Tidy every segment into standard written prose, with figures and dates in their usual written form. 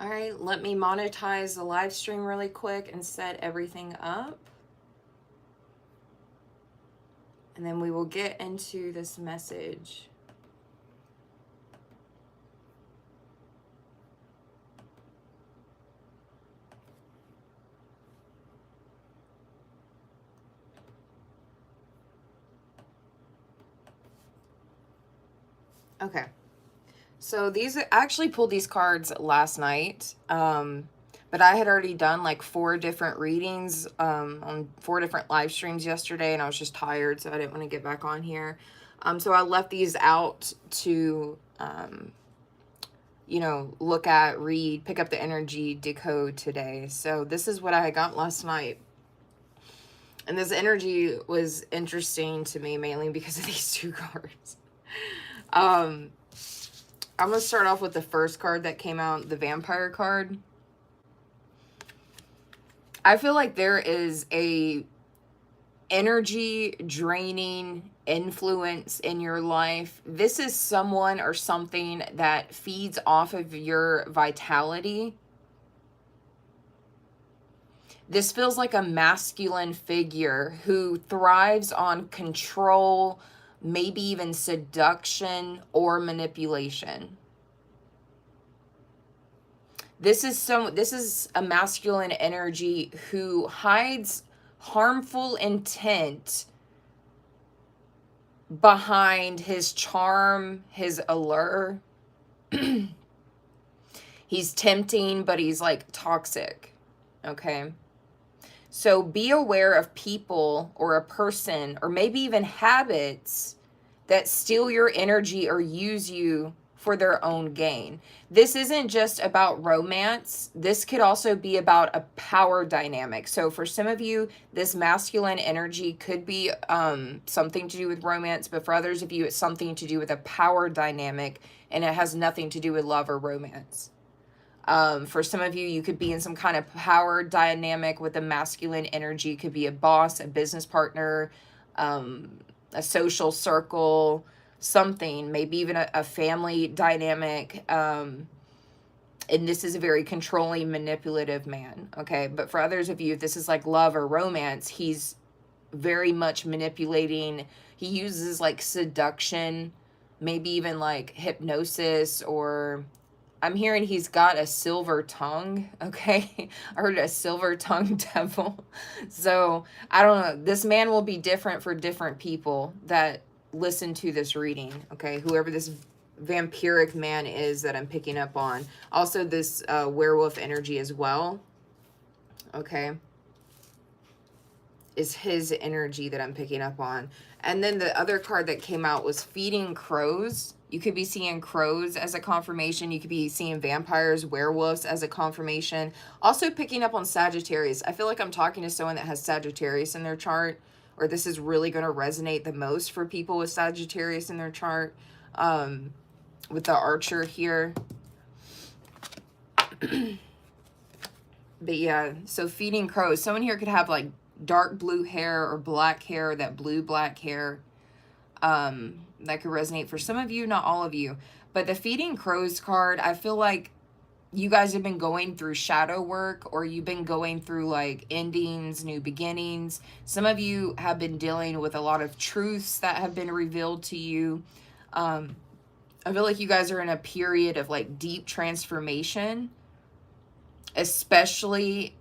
All right, let me monetize the live stream really quick and set everything up. And then we will get into this message. Okay. So these, I actually pulled these cards last night. But I had already done like 4 different readings on 4 different live streams yesterday, and I was just tired, so I didn't want to get back on here. So I left these out to, you know, look at, read, pick up the energy, decode today. So this is what I got last night. And this energy was interesting to me mainly because of these 2 cards. I'm going to start off with the first card that came out, the vampire card. I feel like there is a energy draining influence in your life. This is someone or something that feeds off of your vitality. This feels like a masculine figure who thrives on control, maybe even seduction or manipulation. This is a masculine energy who hides harmful intent behind his charm, his allure. He's tempting, but he's like toxic. Okay. So be aware of people or a person or maybe even habits that steal your energy or use you for their own gain. This isn't just about romance. This could also be about a power dynamic. So for some of you, this masculine energy could be something to do with romance, but for others of you, it's something to do with a power dynamic, and it has nothing to do with love or romance. For some of you, you could be in some kind of power dynamic with a masculine energy. It could be a boss, a business partner, a social circle, something, maybe even a family dynamic. And this is a very controlling, manipulative man. Okay. But for others of you, if this is like love or romance, he's very much manipulating. He uses like seduction, maybe even like hypnosis, or I'm hearing he's got a silver tongue, okay? I heard a silver tongue devil. So, I don't know. This man will be different for different people that listen to this reading, okay? Whoever this vampiric man is that I'm picking up on. Also, this werewolf energy as well, okay? Is his energy that I'm picking up on. And then the other card that came out was feeding crows. You could be seeing crows as a confirmation. You could be seeing vampires, werewolves as a confirmation. Also picking up on Sagittarius. I feel like I'm talking to someone that has Sagittarius in their chart, or this is really going to resonate the most for people with Sagittarius in their chart. With the archer here. But yeah, so feeding crows. Someone here could have like dark blue hair or black hair, that blue-black hair. That could resonate for some of you, not all of you. But the feeding crows card, I feel like you guys have been going through shadow work, or you've been going through like endings, new beginnings. Some of you have been dealing with a lot of truths that have been revealed to you. I feel like you guys are in a period of like deep transformation, especially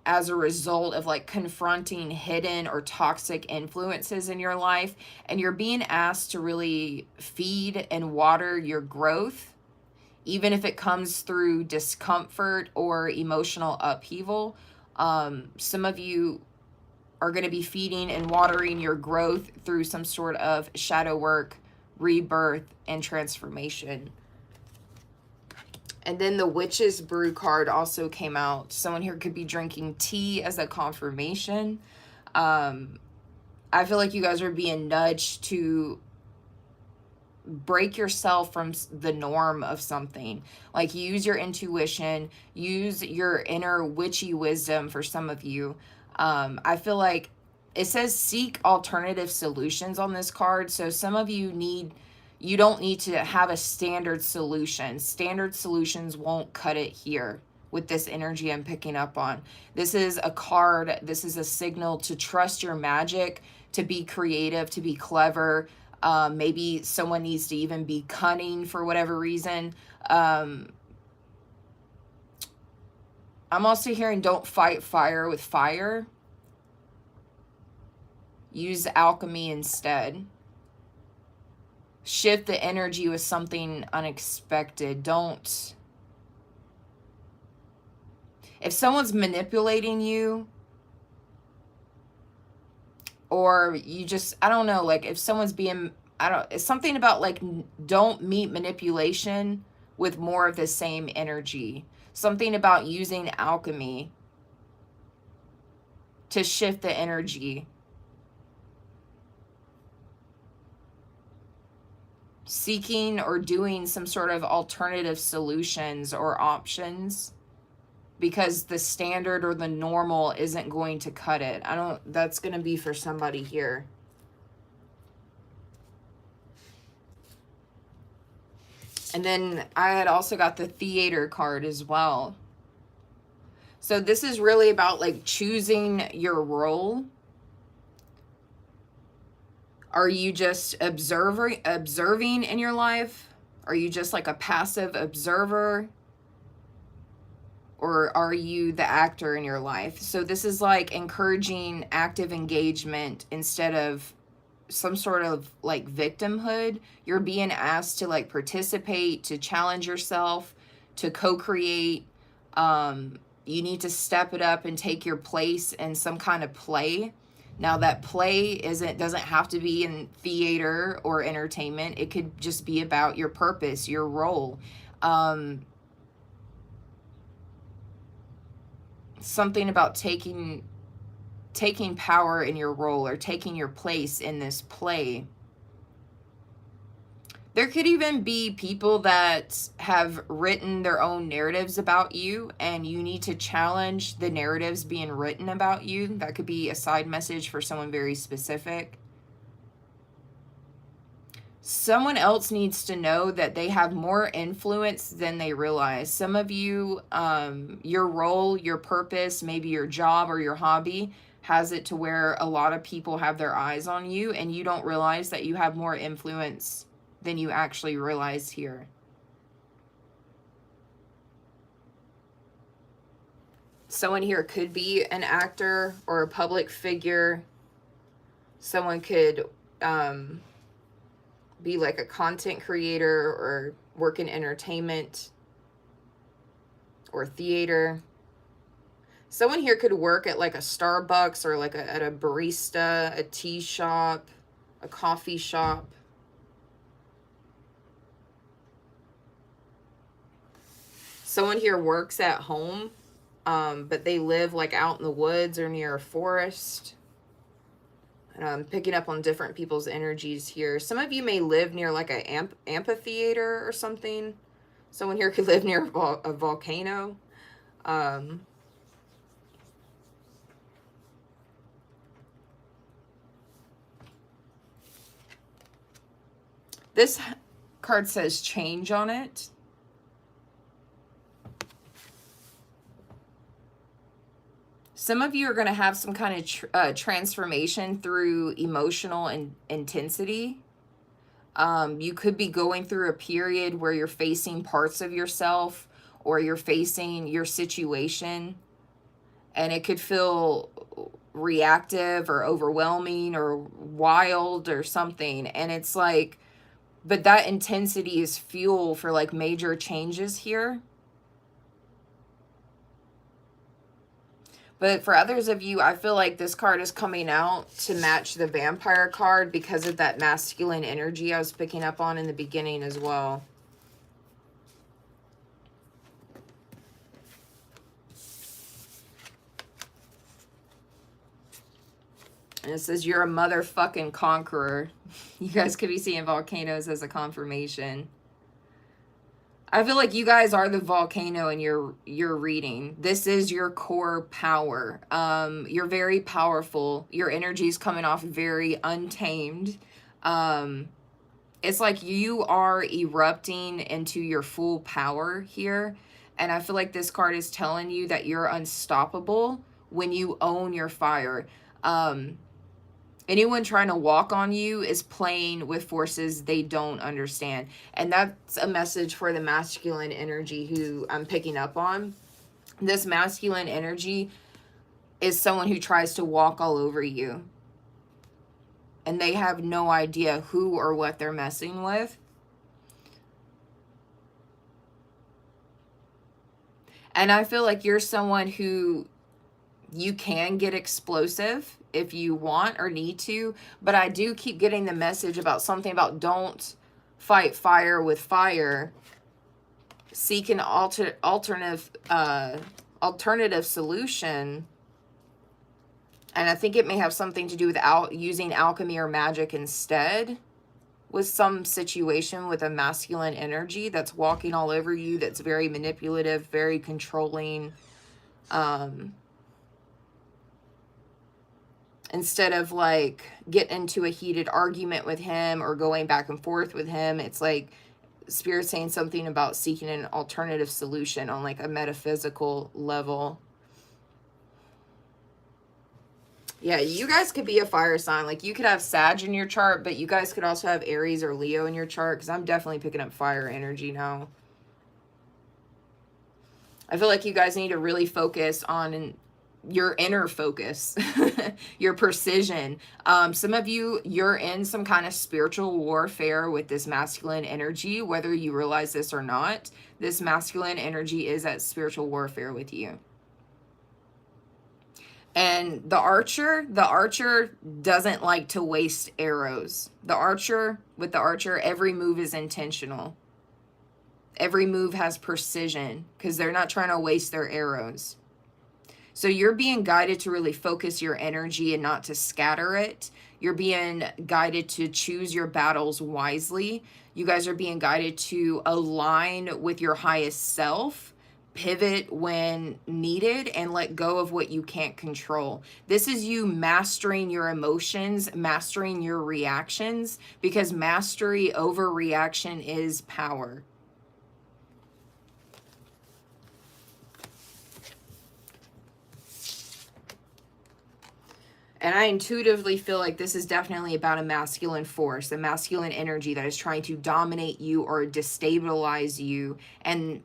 as a result of like confronting hidden or toxic influences in your life. And you're being asked to really feed and water your growth, even if it comes through discomfort or emotional upheaval. Some of you are going to be feeding and watering your growth through some sort of shadow work, rebirth, and transformation. And then the Witch's Brew card also came out. Someone here could be drinking tea as a confirmation. I feel like you guys are being nudged to break yourself from the norm of something. Like use your intuition, use your inner witchy wisdom for some of you. I feel like it says seek alternative solutions on this card. So some of you you don't need to have a standard solution. Standard solutions won't cut it here. with this energy I'm picking up on. This is a card. This is a signal to trust your magic, to be creative, to be clever. Maybe someone needs to even be cunning for whatever reason. I'm also hearing don't fight fire with fire. Use alchemy instead. Shift the energy with something unexpected. Don't. If someone's manipulating you, or you just, I don't know, like if someone's being, it's something about like, don't meet manipulation with more of the same energy. Something about using alchemy to shift the energy. Seeking or doing some sort of alternative solutions or options, because the standard or the normal isn't going to cut it. That's going to be for somebody here. And then I had also got the theater card as well. So this is really about like choosing your role. Are you just observing in your life? Are you just like a passive observer? Or are you the actor in your life? So this is like encouraging active engagement instead of some sort of like victimhood. You're being asked to like participate, to challenge yourself, to co-create. You need to step it up and take your place in some kind of play. Now that play doesn't have to be in theater or entertainment. It could just be about your purpose, your role. Something about taking power in your role or taking your place in this play. There could even be people that have written their own narratives about you, and you need to challenge the narratives being written about you. That could be a side message for someone very specific. Someone else needs to know that they have more influence than they realize. Some of you, your role, your purpose, maybe your job or your hobby has it to where a lot of people have their eyes on you, and you don't realize that you have more influence than you actually realize here. Someone here could be an actor or a public figure. Someone could be like a content creator or work in entertainment or theater. Someone here could work at like a Starbucks or like at a barista, a tea shop, a coffee shop. Someone here works at home, but they live like out in the woods or near a forest. And I'm picking up on different people's energies here. Some of you may live near like an amphitheater or something. Someone here could live near a volcano. This card says change on it. Some of you are going to have some kind of transformation through emotional intensity. You could be going through a period where you're facing parts of yourself, or you're facing your situation, and it could feel reactive or overwhelming or wild or something. And it's like, but that intensity is fuel for like major changes here. But for others of you, I feel like this card is coming out to match the vampire card because of that masculine energy I was picking up on in the beginning as well. And it says, you're a motherfucking conqueror. You guys could be seeing volcanoes as a confirmation. I feel like you guys are the volcano in your reading. This is your core power. You're very powerful. Your energy is coming off very untamed. It's like you are erupting into your full power here. And I feel like this card is telling you that you're unstoppable when you own your fire. Anyone trying to walk on you is playing with forces they don't understand. And that's a message for the masculine energy who I'm picking up on. This masculine energy is someone who tries to walk all over you. And they have no idea who or what they're messing with. And I feel like you're someone who you can get explosive if you want or need to, but I do keep getting the message about something about don't fight fire with fire. Seek an alternative solution. And I think it may have something to do with using alchemy or magic instead, with some situation with a masculine energy that's walking all over you, that's very manipulative, very controlling. Instead of like getting into a heated argument with him or going back and forth with him, it's like Spirit saying something about seeking an alternative solution on like a metaphysical level. Yeah, you guys could be a fire sign. Like you could have Sag in your chart, but you guys could also have Aries or Leo in your chart, because I'm definitely picking up fire energy now. I feel like you guys need to really focus on your inner focus, your precision. Some of you, you're in some kind of spiritual warfare with this masculine energy, whether you realize this or not. This masculine energy is at spiritual warfare with you. And the archer doesn't like to waste arrows. With the archer, every move is intentional. Every move has precision because they're not trying to waste their arrows. So you're being guided to really focus your energy and not to scatter it. You're being guided to choose your battles wisely. You guys are being guided to align with your highest self, pivot when needed, and let go of what you can't control. This is you mastering your emotions, mastering your reactions, because mastery over reaction is power. And I intuitively feel like this is definitely about a masculine force, a masculine energy that is trying to dominate you or destabilize you. And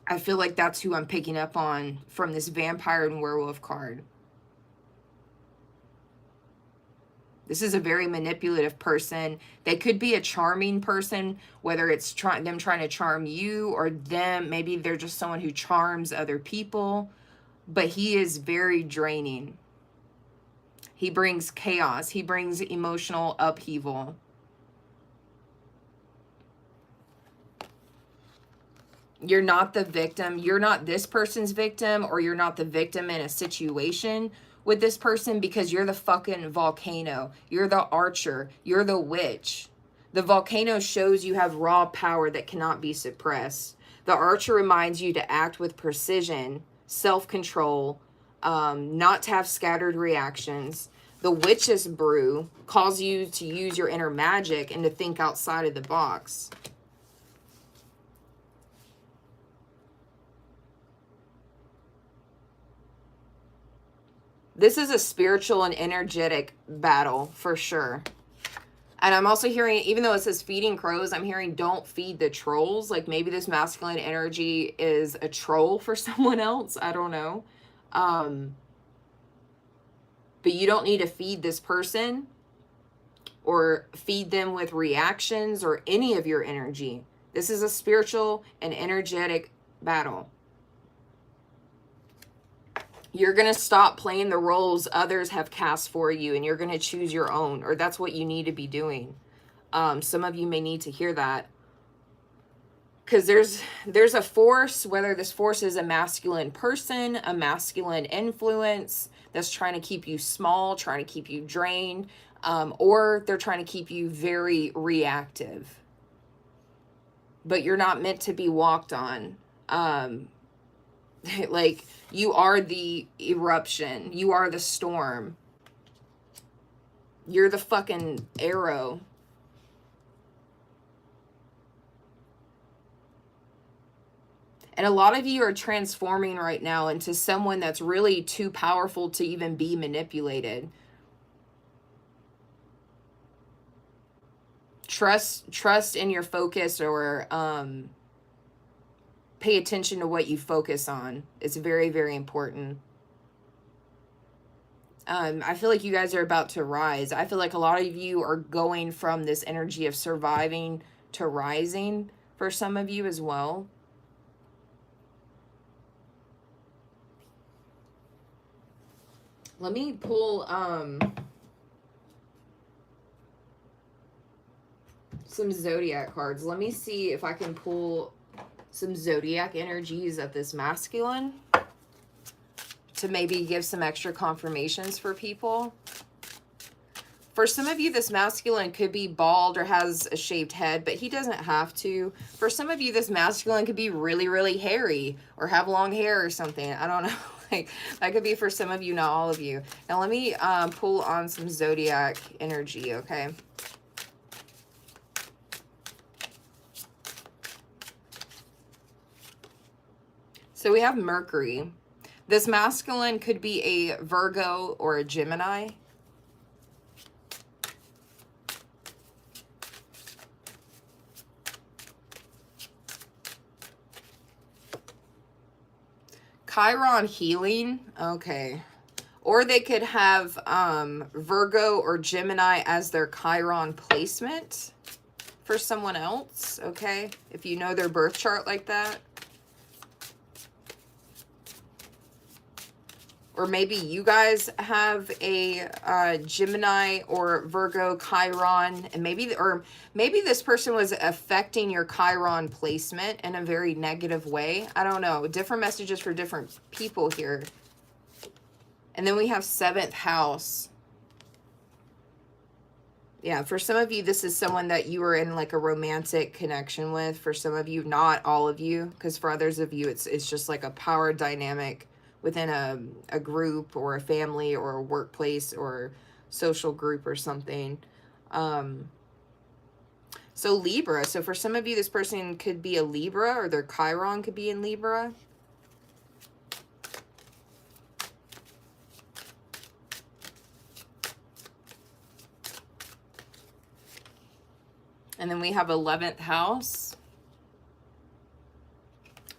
I feel like that's who I'm picking up on from this vampire and werewolf card. This is a very manipulative person. They could be a charming person, whether it's them trying to charm you or them. Maybe they're just someone who charms other people. But he is very draining. He brings chaos. He brings emotional upheaval. You're not the victim. You're not this person's victim, or you're not the victim in a situation with this person, because you're the fucking volcano. You're the archer. You're the witch. The volcano shows you have raw power that cannot be suppressed. The archer reminds you to act with precision, self-control, not to have scattered reactions. The witch's brew calls you to use your inner magic and to think outside of the box. This is a spiritual and energetic battle for sure. And I'm also hearing, even though it says feeding crows, I'm hearing don't feed the trolls. Like maybe this masculine energy is a troll for someone else. I don't know. But you don't need to feed this person or feed them with reactions or any of your energy. This is a spiritual and energetic battle. You're going to stop playing the roles others have cast for you, and you're going to choose your own, or that's what you need to be doing. Some of you may need to hear that. Because there's a force, whether this force is a masculine person, a masculine influence that's trying to keep you small, trying to keep you drained, or they're trying to keep you very reactive. But you're not meant to be walked on. Like, you are the eruption. You are the storm. You're the fucking arrow. And a lot of you are transforming right now into someone that's really too powerful to even be manipulated. Trust in your focus, or pay attention to what you focus on. It's very, very important. I feel like you guys are about to rise. I feel like a lot of you are going from this energy of surviving to rising for some of you as well. Let me pull some Zodiac cards. Let me see if I can pull some Zodiac energies of this masculine to maybe give some extra confirmations for people. For some of you, this masculine could be bald or has a shaved head, but he doesn't have to. For some of you, this masculine could be really, really hairy or have long hair or something. I don't know. Like, that could be for some of you, not all of you. Now, let me pull on some Zodiac energy, okay? So we have Mercury. This masculine could be a Virgo or a Gemini. Chiron healing. Okay. Or they could have Virgo or Gemini as their Chiron placement for someone else. Okay. If you know their birth chart like that. Or maybe you guys have a Gemini or Virgo Chiron, and maybe this person was affecting your Chiron placement in a very negative way. I don't know. Different messages for different people here. And then we have 7th house. Yeah, for some of you, this is someone that you were in like a romantic connection with. For some of you, not all of you, because for others of you, it's just like a power dynamic within a group or a family or a workplace or social group or something. So Libra. So for some of you, this person could be a Libra, or their Chiron could be in Libra. And then we have 11th house.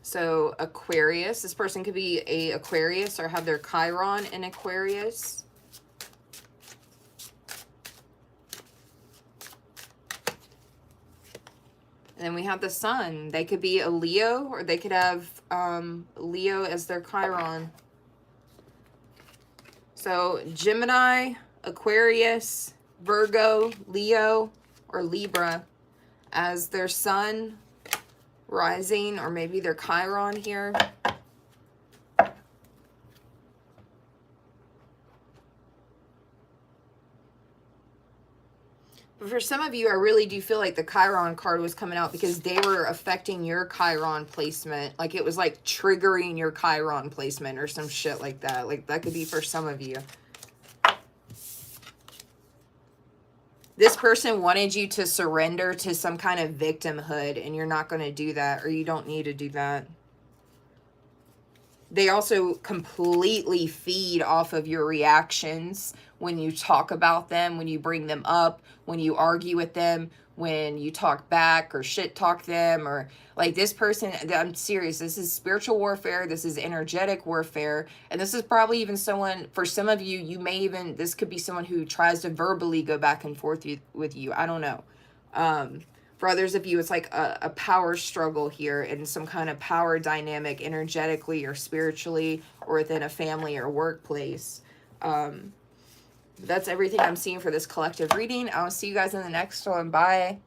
So Aquarius, this person could be a Aquarius or have their Chiron in Aquarius. And then we have the Sun. They could be a Leo, or they could have Leo as their Chiron. So Gemini, Aquarius, Virgo, Leo, or Libra as their Sun, rising, or maybe their Chiron here. But for some of you, I really do feel like the Chiron card was coming out because they were affecting your Chiron placement. Like it was like triggering your Chiron placement or some shit like that. Like that could be for some of you. This person wanted you to surrender to some kind of victimhood, and you're not going to do that, or you don't need to do that. They also completely feed off of your reactions when you talk about them, when you bring them up, when you argue with them, when you talk back or shit talk them, or like this person, I'm serious, this is spiritual warfare, this is energetic warfare, and this is probably even someone, for some of you, you may even, this could be someone who tries to verbally go back and forth with you, I don't know. For others of you, it's like a power struggle here and some kind of power dynamic energetically or spiritually or within a family or workplace. That's everything I'm seeing for this collective reading. I'll see you guys in the next one. Bye.